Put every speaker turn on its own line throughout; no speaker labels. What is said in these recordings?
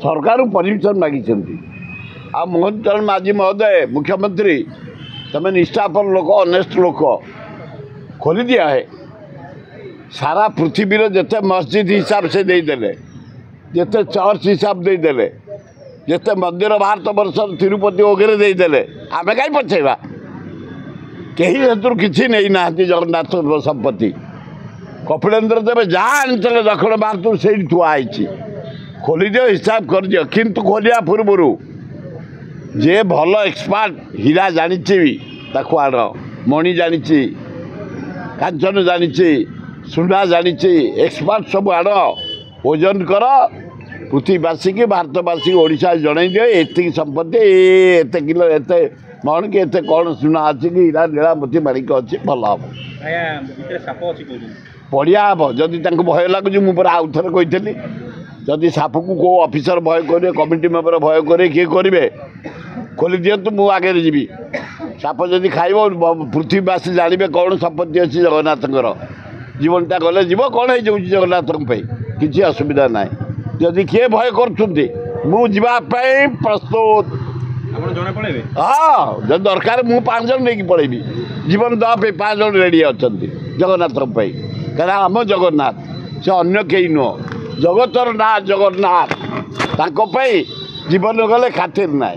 सरकार परमिशन मागी आ मोहन चरण माझी महोदय मुख्यमंत्री तमें निष्ठापर लोक ऑनेस्ट लोक खोली दिया है सारा पृथ्वी जिते मस्जिद हिसाब से देदेले जिते चर्च हिसाब देदेले जिते मंदिर भारत वर्ष तिरुपति वगैरह देदेले आम कहीं पछेवा कहीं हेतु किसी नहीं ना जगन्नाथ संपत्ति कपिलेन्द्र देव जहाँ आनी दक्षिण भारत से थुआई खोली दियो हिसाब कर दियो किंतु खोलिया पूर्व जे भल एक्सपर्ट हीरा जानी ताकू आड़ मणि जानी कांचन जानी सुना जानी एक्सपर्ट सब आड़ ओजन कर पृथ्वीवासी की भारतवासी ओडिशा जन दियो एति संपत्ति एत किलो एत मन कि एत कौन सुना अच्छी कि हीरा नीलामती माणिक अच्छी भल हम बढ़िया हम जदि भय लगुच मुझे आउ थे कही जदि साप को कौ ऑफिसर भय करे कमिटी मेंबर भय करे किए करेंगे खोली दिंतु मु आगे जी साप जदि खाइब पृथ्वीवासी जानवे कौन संपत्ति अच्छी जगन्नाथ जीवनटा गले जीव कौन हो जगन्नाथ किसी असुविधा ना जदि किए भय कर प्रस्तुत हाँ जब दरकार मु 5 जन नहीं पड़ेबी जीवन दवा पे 5 जन रेडी अच्छा जगन्नाथ कहीं आम जगन्नाथ से अन्य कहीं नुह जगतर ना जगन्नाथ ताकि जीवन गले खातिर ना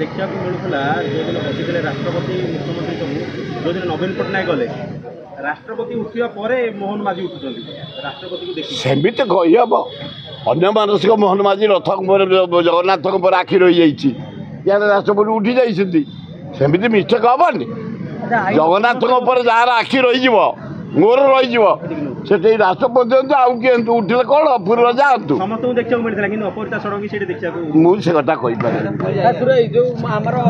देखा मिलूला जो दिन बसी राष्ट्रपति मुख्यमंत्री सब जो दिन नवीन पट्टनायक गले राष्ट्रपति उठा मोहन माझी उठुं राष्ट्रपति को
सेमती कहीहब अन्य मानसिक मोहन माझी रथ जगन्नाथ पर आखि रही जाए राष्ट्रपति उठी जाइए सेमती मिस्टेक हेनी जगन्नाथ जार आखि रही मोर रही से राष्ट्रपति आउ किए उठे कौन पूर्व जातु मुझे कथा कही
जो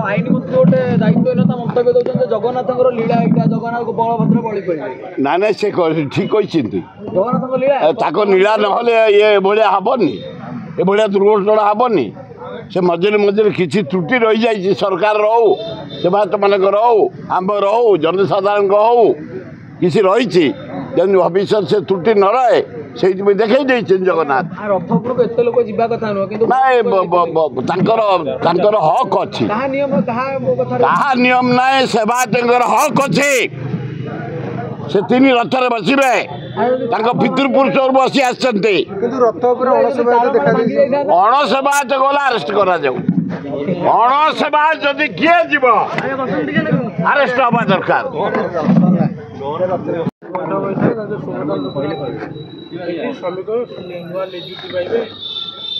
आईन मंत्री गोटे दायित्व मंतव्य दौरान जगन्नाथ लीला यहाँ जगन्नाथ बलभद्र बलि पड़े
ना ना से ठीक कहते
जगन्नाथ लीला
नीला ना ये भाया हेनी ये भाया दुर्घटना हेनी से मझे मझे किसी त्रुटि रही जाए सरकार रो से बात मान रो आम रो जनसाधारण हो किसी रही जन भविष्य से त्रुटि न रहे से देखा जगन्नाथ हक अच्छी नियम ना सेवायत हक अच्छी से 3 रथर बसवे पितृपुरुष बसी अणसेवायत गला अरेस्ट करा अणसेवायत जदि किए जीव अरेस्ट हवा दरकार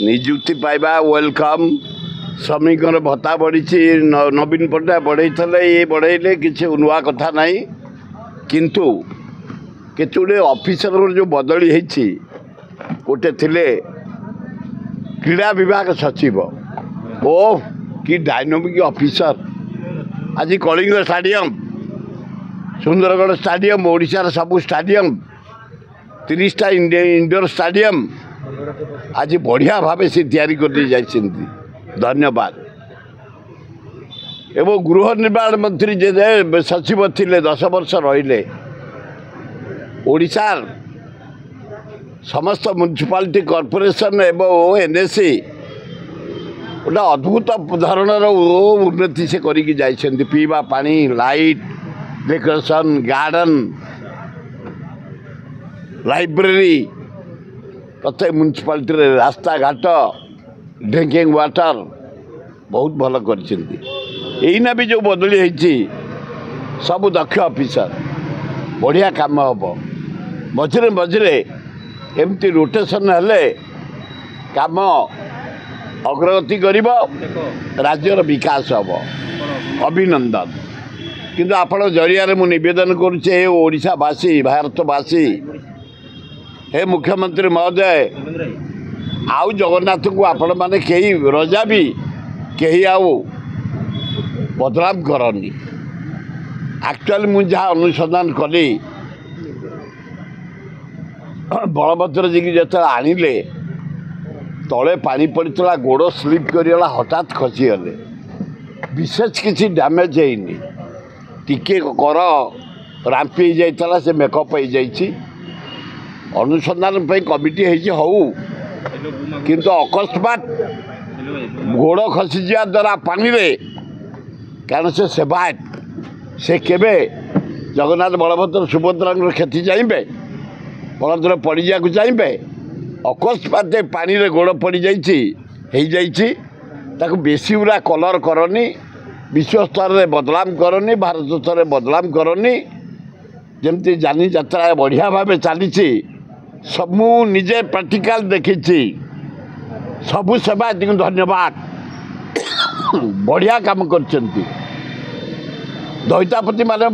निजुक्ति पाइबा वेलकम श्रमिक भत्ता बढ़ी नवीन पट्टनायक बढ़े ये बढ़े किसी नुआ कथा नहीं किंतु केतुड़े ऑफिसर जो बदली होती गोटे थिले क्रीड़ा विभाग सचिव ओ कि डायनामिक ऑफिसर आज कलिंग स्टाडियम सुंदरगढ़ स्टाडियम ओडिशार सबू स्टाडियम 30टा इंडोर स्टाडियम आज बढ़िया भाव से तैयारी कर धन्यवाद एवं गृह निर्माण मंत्री जे सचिव थिले 10 वर्ष रहिले ओडिशार समस्त म्युनिसिपालिटी कॉर्पोरेशन एवं एनएसी गोटे अद्भुत धरणर उन्नति से करके पीवा पानी लाइट डेकोरेशन गार्डन लाइब्रेरी प्रत्येक म्युनिसिपालिटी रास्ता घाट ड्रिंकिंग वाटर बहुत भल करना भी जो बदली होती सब दक्ष ऑफिसर बढ़िया काम हम मझे मझे एमती रोटेशन हेले काम अग्रगति करिब राज्यर विकास हम अभिनंदन किंतु आपण जरिया मु निवेदन करुचे ओडिशावासी भारतवासी हे मुख्यमंत्री महोदय आउ जगन्नाथ को आपण मैंने कई रजा भी कहीं आउ बदनाम करनी एक्चुअली मुझे जहाँ अनुसंधान कली बलभद्र जी की जो आणिले तले पानी पड़ता गोड़ स्लीप करगला हठात खसीगले विशेष किसी डैमेज है टिके कर रांपी जाता से मेकअप हो जाइए अनुसंधान कमिटी हो କିନ୍ତୁ ଅକସ୍ମାତ୍ ଗୋଡ଼ ଖସିଯିବା ଦ୍ୱାରା ପାଣିରେ କାରଣ ସେ ସେବାୟତ ସେ କେବେ ଜଗନ୍ନାଥ ବଳଭଦ୍ର ସୁଭଦ୍ରାଙ୍କର କ୍ଷତି ଚାହିଁବେ ବଳଭଦ୍ର ପଡ଼ିଯିବାକୁ ଚାହିଁବେ ଅକସ୍ମାତ୍ ପାଣିରେ ଗୋଡ଼ ପଡ଼ିଯାଇଛି ହେଇଯାଇଛି ତାକୁ ବେଶୀ ଗୁଡ଼ା କଲର୍ କରନି ବିଶ୍ୱ ସ୍ତରରେ ବଦନାମ କରନି ଭାରତ ସ୍ତରରେ ବଦନାମ କରନି ଯେମିତି ଯାନି ଯାତ୍ରା ବଢ଼ିଆ ଭାବେ ଚାଲିଛି ସବୁ ନିଜେ ପ୍ରାକ୍ଟିକାଲ ଦେଖିଛି ସବୁ ସେବାୟତଙ୍କୁ ଧନ୍ୟବାଦ ବଢ଼ିଆ କାମ କରିଛନ୍ତି ଦଇତାପତିମାନେ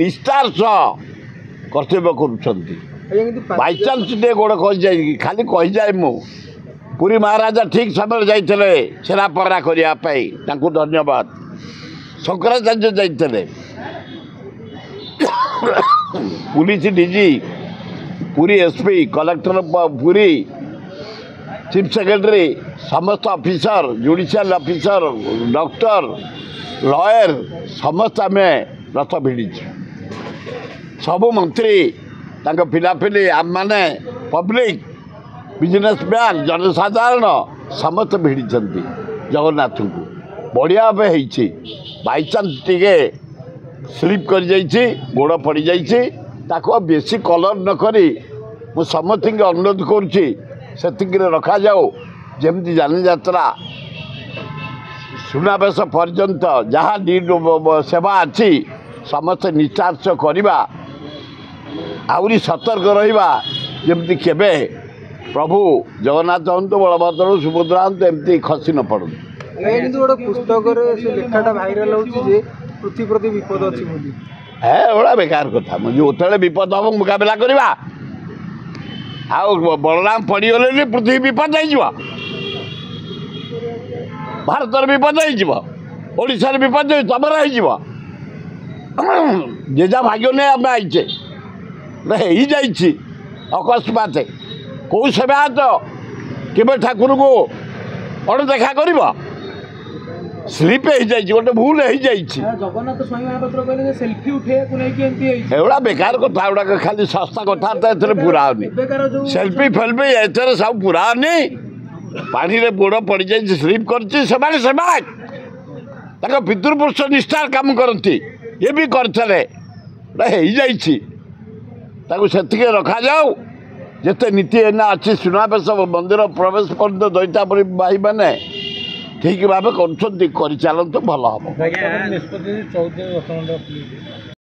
ନିଷ୍ଠାର ସହ କର୍ତ୍ତବ୍ୟ କରୁଛନ୍ତି ବାଇଚାନ୍ସ ଟିକେ ଗୋଡ଼ କହିଯାଏ ଖାଲି କହିଯାଏ ମୁଁ ପୁରୀ ମହାରାଜା ଠିକ୍ ସମୟରେ ଯାଇଥିଲେ ଛେରା ପହରା କରିବା ପାଇଁ ତାଙ୍କୁ ଧନ୍ୟବାଦ ଶଙ୍କରାଚାର୍ଯ୍ୟ ଯାଇଥିଲେ police DG Puri SP collector Puri chief secretary ସମସ୍ତ officer judicial officer doctor lawyer ସମସ୍ତେ ଆମେ ରଥ ଭିଡ଼ିଛୁ ସବୁ ମନ୍ତ୍ରୀ ତାଙ୍କ ପିଲାପିଲି ଆମମାନେ ପବ୍ଲିକ ବିଜନେସମ୍ୟାନ୍ ଜନସାଧାରଣ ସମସ୍ତେ ଭିଡ଼ିଛନ୍ତି ଜଗନ୍ନାଥଙ୍କୁ ବଢ଼ିଆ ଭାବେ ହେଇଛି ବାଇଚାନ୍ସ ଟିକେ ସ୍ଲିପ୍ କରିଯାଇଛି ଗୋଡ଼ ପଡ଼ିଯାଇଛି ତାକୁ ଆଉ ବେଶୀ କଲର୍ ନ କରି ମୁଁ ସମସ୍ତଙ୍କୁ ଅନୁରୋଧ କରୁଛି ସେତିକିରେ ରଖାଯାଉ ଯେମିତି ଯାନିଯାତ୍ରା ସୁନାବେଶ ପର୍ଯ୍ୟନ୍ତ ଯାହା ସେବା ଅଛି ସମସ୍ତେ ନିଷ୍ଠାର କରିବା ଆହୁରି ସତର୍କ ରହିବା ଯେମିତି କେବେ ପ୍ରଭୁ ଜଗନ୍ନାଥ ହୁଅନ୍ତୁ ବଳଭଦ୍ର ସୁଭଦ୍ରା ହୁଅନ୍ତୁ ଏମିତି ଖସି ନ ପଡ଼ନ୍ତୁ
କିନ୍ତୁ ଗୋଟେ ପୁସ୍ତକରେ ସେ ଲେଖାଟା ଭାଇରାଲ ହେଉଛି ଯେ ପୃଥିବୀ ପ୍ରତି ବିପଦ ଅଛି ବୋଲି
ଏଗୁଡ଼ା ବେକାର କଥା ମୁଁ ଯେତେବେଳେ ବିପଦ ହେବ ମୁକାବିଲା କରିବା ଆଉ ବଳରାମ ପଡ଼ିଗଲେନି ପୃଥିବୀ ବିପଦ ହେଇଯିବ ଭାରତର ବିପଦ ହେଇଯିବ ଓଡ଼ିଶାର ବିପଦ ତମର ହେଇଯିବ ଯେ ଯାହା ଭାଗ୍ୟ ନେଇ ଆମେ ଆଇଛେ ହେଇଯାଇଛି ଅକସ୍ମାତ କେଉଁ ସେବାୟତ କେବେ ଠାକୁରଙ୍କୁ ଅଣଦେଖା କରିବ ସ୍ଲିପ୍ ହେଇଯାଇଛି ଗୋଟେ ଭୁଲ ହେଇଯାଇଛି
ଜଗନ୍ନାଥ ସ୍ୱାମୀ ମହାପାତ୍ର କହିଲେ ଯେ ସେଲ୍ଫି ଉଠେଇବାକୁ ନେଇକି ଏମିତି ହେଇଛି
ଏଗୁଡ଼ା ବେକାର କଥା ଏଗୁଡ଼ାକ ଖାଲି ଶସ୍ତା କଥାବାର୍ତ୍ତା ଏଥିରେ ପୁରା ହଉନି ସେଲ୍ଫି ଫେଲ୍ଫି ଏଥିରେ ସବୁ ପୁରା ହଉନି ପାଣିରେ ଗୋଡ଼ ପଡ଼ିଯାଇଛି ସ୍ଲିପ୍ କରିଛି ସେମାନେ ସେବାୟତ ତାଙ୍କ ପିତୃପୁରୁଷ ନିଷ୍ଠାର କାମ କରନ୍ତି ଇଏ ବି କରିଥିଲେ ହେଇଯାଇଛି ତାକୁ ସେତିକି ରଖାଯାଉ ଯେତେ ନୀତି ଏଇନା ଅଛି ସୁନାବେଶ ମନ୍ଦିର ପ୍ରବେଶ ପର୍ଯ୍ୟନ୍ତ ଦଇତାପତି ଭାଇମାନେ ଠିକ୍ ଭାବେ କରୁଛନ୍ତି କରିଚାଲନ୍ତୁ ଭଲ ହେବ।